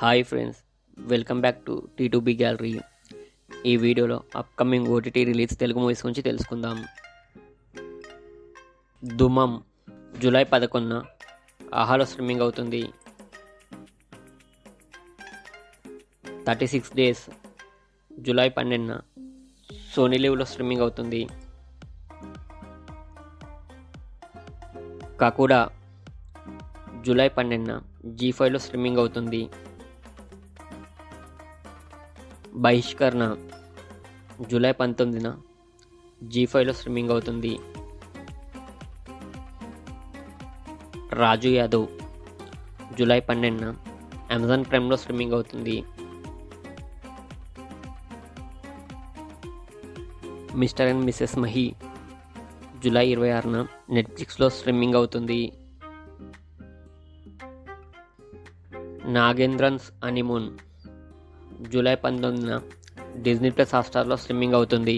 Hi friends, welcome back to T2B gallery. ఈ వీడియోలో upcoming OTT release Telugu movies గురించి తెలుసుకుందాం. దుమం జూలై 11న ఆహాలో స్ట్రీమింగ్ అవుతుంది. 36 డేస్ జూలై 12న సోనీ లివ్లో స్ట్రీమింగ్ అవుతుంది. కాకుడా జూలై 12న G5లో స్ట్రీమింగ్ అవుతుంది. బహిష్కరణ జూలై 19న G5లో స్ట్రీమింగ్ అవుతుంది. రాజు యాదవ్ జూలై 12న అమెజాన్ ప్రైమ్లో స్ట్రీమింగ్ అవుతుంది. Mister and Mrs Mahi July 26న నెట్ఫ్లిక్స్లో స్ట్రీమింగ్ అవుతుంది. నాగేంద్రన్స్ హనీమూన్ జూలై 19న డిజ్నీ ప్లస్ హాట్స్టార్లో స్ట్రీమింగ్ అవుతుంది.